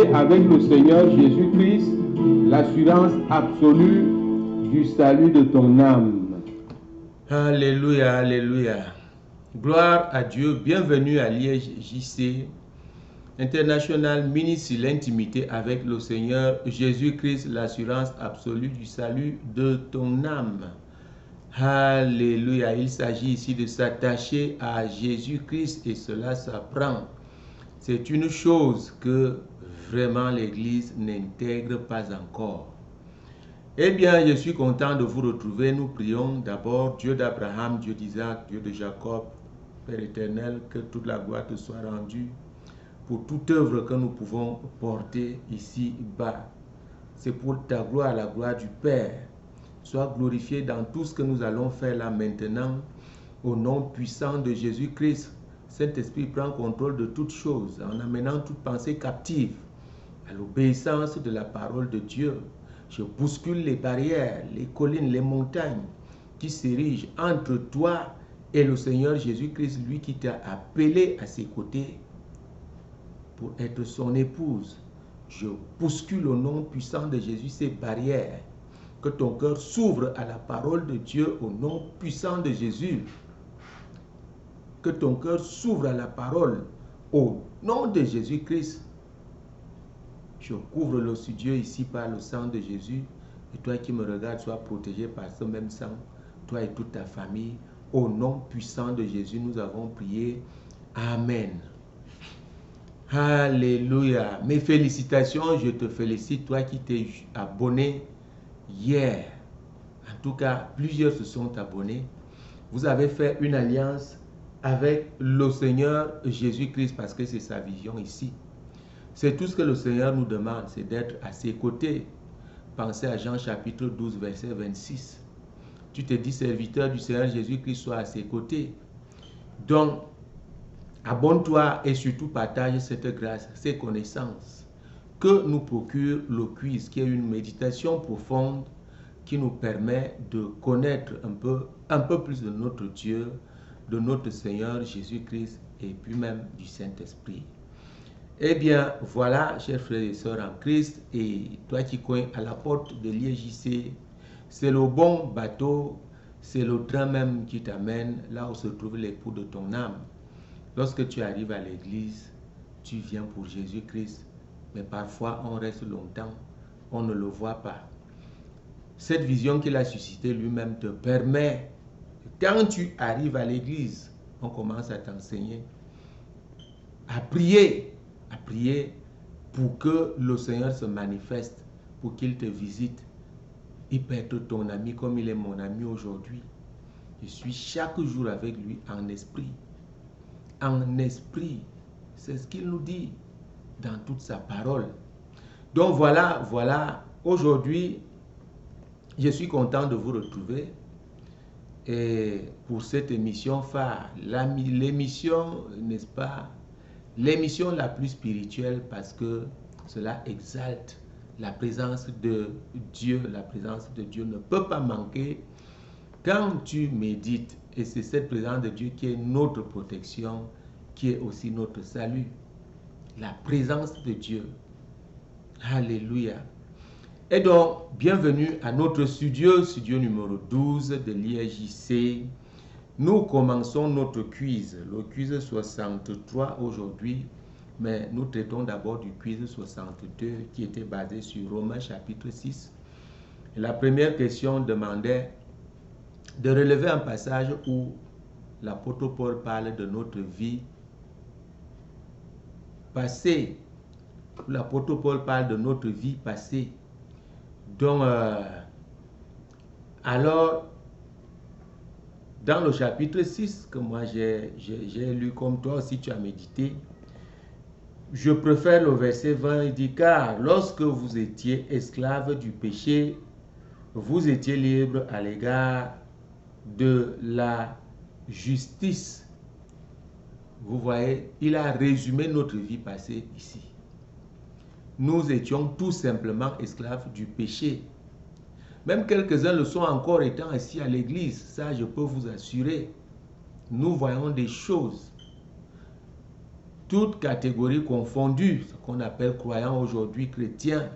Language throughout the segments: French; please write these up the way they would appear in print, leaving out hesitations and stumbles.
retrouver avec le Seigneur Jésus-Christ l'assurance absolue du salut de ton âme. Alléluia, alléluia. Gloire à Dieu. Bienvenue à l'IEJC International, ministre l'intimité avec le Seigneur Jésus-Christ, l'assurance absolue du salut de ton âme. Alléluia. Il s'agit ici de s'attacher à Jésus-Christ et cela s'apprend. C'est une chose que vraiment l'Église n'intègre pas encore. Eh bien, je suis content de vous retrouver. Nous prions d'abord Dieu d'Abraham, Dieu d'Isaac, Dieu de Jacob, Père éternel, que toute la gloire te soit rendue pour toute œuvre que nous pouvons porter ici-bas. C'est pour ta gloire, la gloire du Père. Sois glorifié dans tout ce que nous allons faire là maintenant, au nom puissant de Jésus-Christ. Saint-Esprit prend contrôle de toutes choses en amenant toute pensée captive à l'obéissance de la parole de Dieu. Je bouscule les barrières, les collines, les montagnes qui s'érigent entre toi et le Seigneur Jésus-Christ, lui qui t'a appelé à ses côtés pour être son épouse. Je bouscule au nom puissant de Jésus ces barrières. Que ton cœur s'ouvre à la parole de Dieu au nom puissant de Jésus. Que ton cœur s'ouvre à la parole au nom de Jésus-Christ. Je couvre le studio ici par le sang de Jésus. Et toi qui me regardes, sois protégé par ce même sang. Toi et toute ta famille. Au nom puissant de Jésus, nous avons prié. Amen. Alléluia. Mes félicitations, je te félicite, toi qui t'es abonné hier. En tout cas, plusieurs se sont abonnés. Vous avez fait une alliance avec le Seigneur Jésus-Christ parce que c'est sa vision ici. C'est tout ce que le Seigneur nous demande, c'est d'être à ses côtés. Pensez à Jean chapitre 12, verset 26. Tu te dis serviteur du Seigneur Jésus-Christ, sois à ses côtés. Donc, abonne-toi et surtout partage cette grâce, ces connaissances que nous procure le quiz, qui est une méditation profonde qui nous permet de connaître un peu plus de notre Dieu, de notre Seigneur Jésus-Christ et puis même du Saint-Esprit. Eh bien, voilà, chers frères et sœurs en Christ, et toi qui coins à la porte de l'IEJC, c'est le bon bateau, c'est le train même qui t'amène là où se trouve l'époux de ton âme. Lorsque tu arrives à l'église, tu viens pour Jésus-Christ, mais parfois on reste longtemps, on ne le voit pas. Cette vision qu'il a suscitée lui-même te permet, quand tu arrives à l'église, on commence à t'enseigner, à prier pour que le Seigneur se manifeste, pour qu'il te visite. Il peut être ton ami comme il est mon ami aujourd'hui. Je suis chaque jour avec lui en esprit. En esprit, c'est ce qu'il nous dit dans toute sa parole. Donc voilà, aujourd'hui, je suis content de vous retrouver et pour cette émission phare, l'émission, n'est-ce pas, l'émission la plus spirituelle parce que cela exalte la présence de Dieu. La présence de Dieu ne peut pas manquer quand tu médites. Et c'est cette présence de Dieu qui est notre protection, qui est aussi notre salut. La présence de Dieu. Alléluia. Et donc, bienvenue à notre studio numéro 12 de l'IEJC. Nous commençons notre quiz, le quiz 63 aujourd'hui, mais nous traitons d'abord du quiz 62 qui était basé sur Romains chapitre 6. Et la première question demandait de relever un passage où l'apôtre Paul parle de notre vie passée, où l'apôtre Paul parle de notre vie passée. Donc, alors, dans le chapitre 6, que moi j'ai lu comme toi aussi tu as médité, je préfère le verset 20, il dit, car lorsque vous étiez esclaves du péché, vous étiez libres à l'égard de la justice. Vous voyez, il a résumé notre vie passée ici. Nous étions tout simplement esclaves du péché. Même quelques-uns le sont encore étant assis à l'église, ça je peux vous assurer. Nous voyons des choses. toutes catégories confondues, ce qu'on appelle croyants aujourd'hui, chrétiens,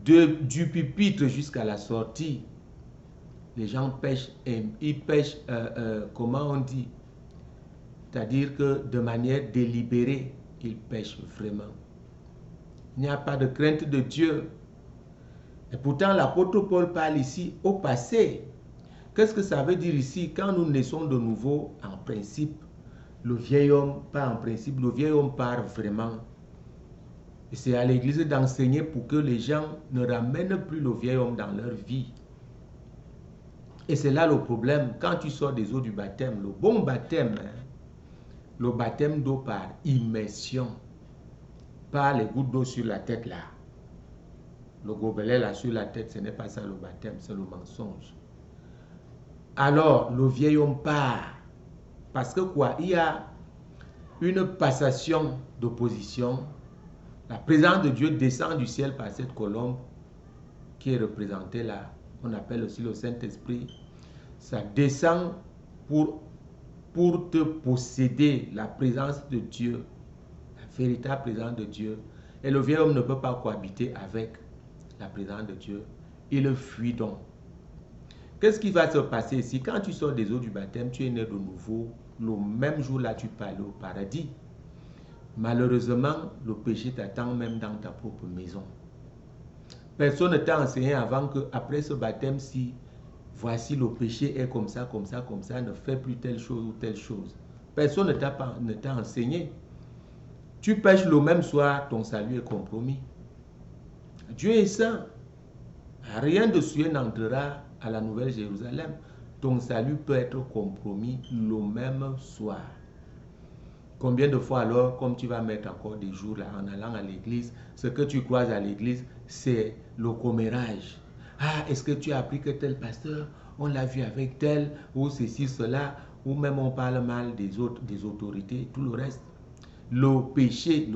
du pupitre jusqu'à la sortie, les gens pêchent, et ils pêchent, comment on dit, c'est-à-dire que de manière délibérée, ils pêchent vraiment. Il n'y a pas de crainte de Dieu. Et pourtant, l'apôtre Paul parle ici au passé. Qu'est-ce que ça veut dire ici? Quand nous naissons de nouveau, en principe, le vieil homme, pas en principe, le vieil homme part vraiment. Et c'est à l'église d'enseigner pour que les gens ne ramènent plus le vieil homme dans leur vie. Et c'est là le problème. Quand tu sors des eaux du baptême, le bon baptême, le baptême d'eau par immersion, pas les gouttes d'eau sur la tête là. Le gobelet là sur la tête, ce n'est pas ça le baptême, c'est le mensonge. Alors, le vieil homme part. Parce que quoi? Il y a une passation d'opposition. La présence de Dieu descend du ciel par cette colombe qui est représentée là. On appelle aussi le Saint-Esprit. Ça descend pour te posséder, la présence de Dieu, la véritable présence de Dieu. Et le vieil homme ne peut pas cohabiter avec la présence de Dieu. Il le fuit donc. Qu'est-ce qui va se passer ici? Quand tu sors des eaux du baptême, tu es né de nouveau. Le même jour-là, tu peux aller au paradis. Malheureusement, le péché t'attend même dans ta propre maison. Personne ne t'a enseigné avant qu'après ce baptême-ci, voici le péché est comme ça, comme ça, comme ça, ne fais plus telle chose ou telle chose. Personne ne t'a enseigné. Tu pêches le même soir, ton salut est compromis. Dieu est saint. Rien de souillé n'entrera à la Nouvelle Jérusalem. Ton salut peut être compromis le même soir. Combien de fois alors, comme tu vas mettre encore des jours là, en allant à l'église, ce que tu croises à l'église, c'est le commérage. Ah, est-ce que tu as appris que tel pasteur, on l'a vu avec tel, ou ceci, cela, ou même on parle mal des autres, des autorités, tout le reste. Le péché,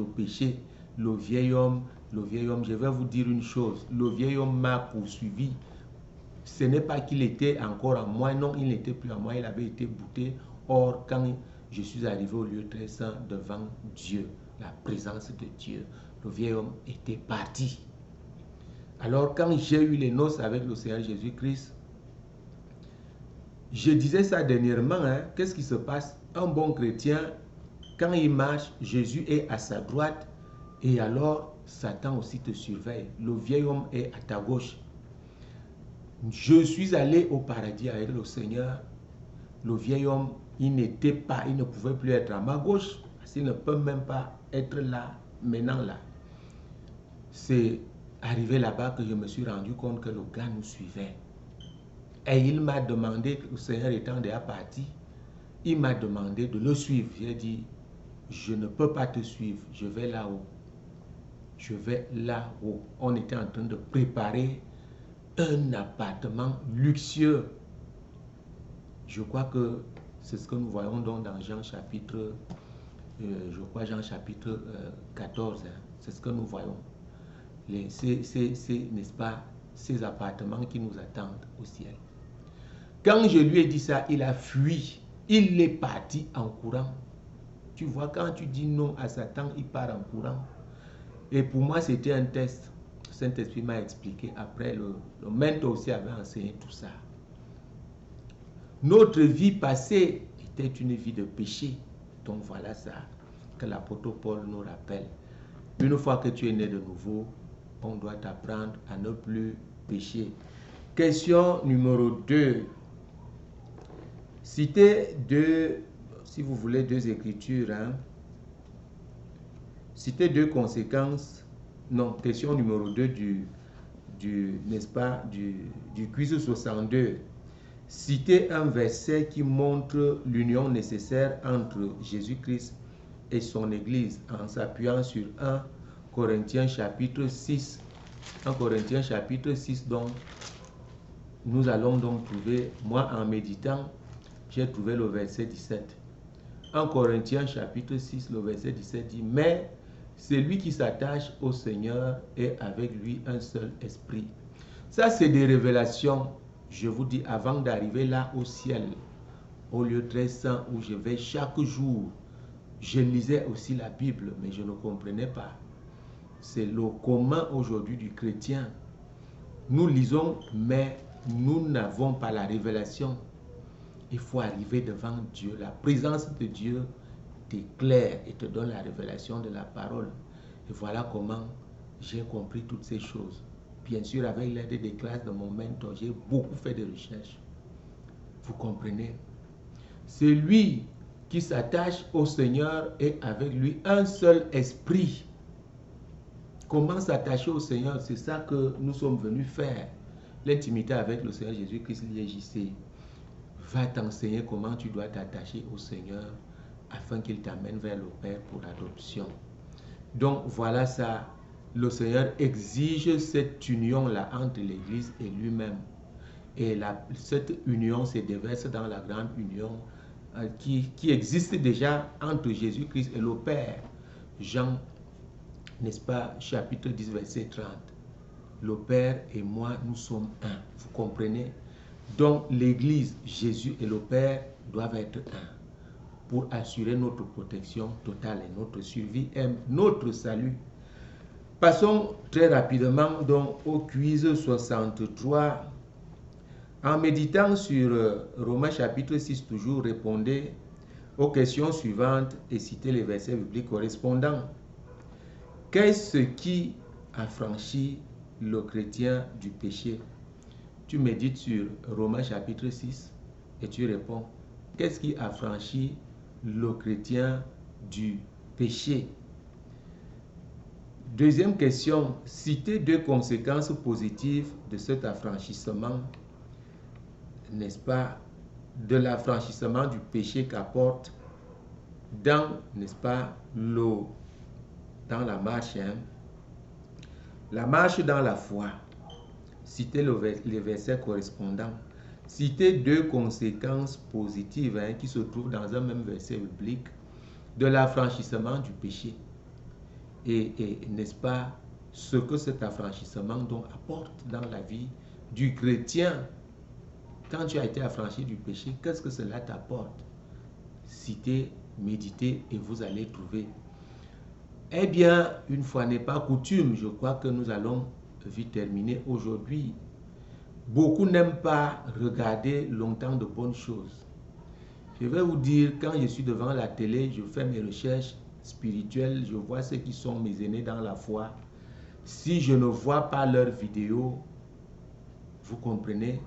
le vieil homme, je vais vous dire une chose, le vieil homme m'a poursuivi. Ce n'est pas qu'il était encore en moi, non, il n'était plus en moi, il avait été bouté. Or, quand je suis arrivé au lieu très saint devant Dieu, la présence de Dieu, le vieil homme était parti. Alors, quand j'ai eu les noces avec le Seigneur Jésus-Christ, je disais ça dernièrement, qu'est-ce qui se passe? Un bon chrétien, quand il marche, Jésus est à sa droite et alors Satan aussi te surveille. Le vieil homme est à ta gauche. Je suis allé au paradis avec le Seigneur. Le vieil homme, il ne pouvait plus être à ma gauche. Parce qu'il ne peut même pas être là, maintenant là. C'est arrivé là-bas que je me suis rendu compte que le gars nous suivait. Et il m'a demandé, le Seigneur étant déjà parti, il m'a demandé de le suivre. J'ai dit, je ne peux pas te suivre, je vais là-haut. Je vais là-haut. On était en train de préparer un appartement luxueux. Je crois que c'est ce que nous voyons donc dans Jean chapitre, Jean chapitre 14. C'est ce que nous voyons. N'est-ce pas, ces appartements qui nous attendent au ciel. Quand je lui ai dit ça, il a fui. Il est parti en courant. Tu vois, quand tu dis non à Satan, il part en courant. Et pour moi, c'était un test. Le Saint-Esprit m'a expliqué. Après, le mentor aussi avait enseigné tout ça. Notre vie passée était une vie de péché. Donc voilà ça que l'apôtre Paul nous rappelle. Une fois que tu es né de nouveau, on doit t'apprendre à ne plus pécher. Question numéro 2. Citez deux, si vous voulez, deux écritures. Citez deux conséquences. Non, question numéro 2 n'est-ce pas, du quiz 62. Citez un verset qui montre l'union nécessaire entre Jésus-Christ et son Église en s'appuyant sur 1 Corinthiens chapitre 6. 1 Corinthiens chapitre 6, donc nous allons donc trouver, moi en méditant, j'ai trouvé le verset 17. 1 Corinthiens chapitre 6, le verset 17 dit, mais celui qui s'attache au Seigneur est avec lui un seul esprit. Ça, c'est des révélations. Je vous dis, avant d'arriver là au ciel, au lieu très saint où je vais chaque jour, Je lisais aussi la Bible, mais je ne comprenais pas. C'est le commun aujourd'hui du chrétien. Nous lisons, mais nous n'avons pas la révélation. Il faut arriver devant Dieu. La présence de Dieu t'éclaire et te donne la révélation de la parole. Et voilà comment j'ai compris toutes ces choses. Bien sûr, avec l'aide des classes de mon mentor, j'ai beaucoup fait de recherches. Vous comprenez? C'est lui qui s'attache au Seigneur et avec lui un seul esprit. Comment s'attacher au Seigneur? C'est ça que nous sommes venus faire. L'intimité avec le Seigneur Jésus-Christ, l'IJC, va t'enseigner comment tu dois t'attacher au Seigneur afin qu'il t'amène vers le Père pour l'adoption. Donc voilà ça. Le Seigneur exige cette union-là entre l'Église et lui-même. Et cette union se déverse dans la grande union qui existe déjà entre Jésus-Christ et le Père. Jean, n'est-ce pas, chapitre 10, verset 30. Le Père et moi, nous sommes un. Vous comprenez? Donc l'Église, Jésus et le Père doivent être un pour assurer notre protection totale et notre survie et notre salut. Passons très rapidement donc au quiz 63. En méditant sur Romains chapitre 6, toujours répondez aux questions suivantes et citez les versets bibliques correspondants. Qu'est-ce qui affranchit le chrétien du péché? Tu médites sur Romains chapitre 6 et tu réponds. Qu'est-ce qui affranchit le chrétien du péché? Deuxième question, citez deux conséquences positives de cet affranchissement, n'est-ce pas, de l'affranchissement du péché qu'apporte dans, n'est-ce pas, l'eau, dans la marche, la marche dans la foi. Citez les versets correspondants. Citez deux conséquences positives qui se trouvent dans un même verset biblique de l'affranchissement du péché. Et n'est-ce pas, ce que cet affranchissement donc apporte dans la vie du chrétien. Quand tu as été affranchi du péché, qu'est-ce que cela t'apporte? Citez, méditez et vous allez trouver. Eh bien, une fois n'est pas coutume, je crois que nous allons vite terminer aujourd'hui. Beaucoup n'aiment pas regarder longtemps de bonnes choses. Je vais vous dire, quand je suis devant la télé, je fais mes recherches spirituelles, je vois ceux qui sont mes aînés dans la foi. Si je ne vois pas leurs vidéos, vous comprenez,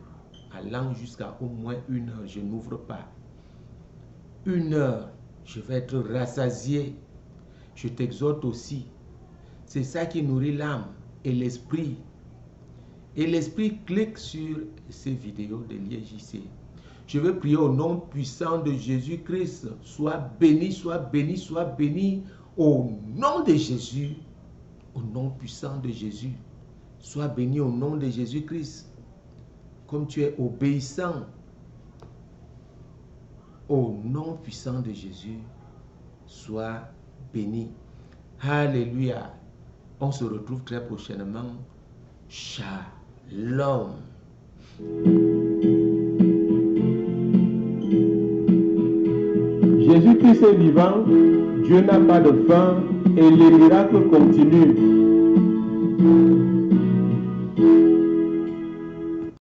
allant jusqu'à au moins 1 heure, je n'ouvre pas. 1 heure, je vais être rassasié. Je t'exhorte aussi. C'est ça qui nourrit l'âme et l'esprit. Et l'esprit clique sur ces vidéos de l'IJC. Je veux prier au nom puissant de Jésus-Christ. Sois béni, sois béni, sois béni au nom de Jésus. Au nom puissant de Jésus. Sois béni au nom de Jésus-Christ. Comme tu es obéissant. Au nom puissant de Jésus. Sois béni. Alléluia. On se retrouve très prochainement. Shalom. Jésus-Christ est vivant, Dieu n'a pas de fin et les miracles continuent.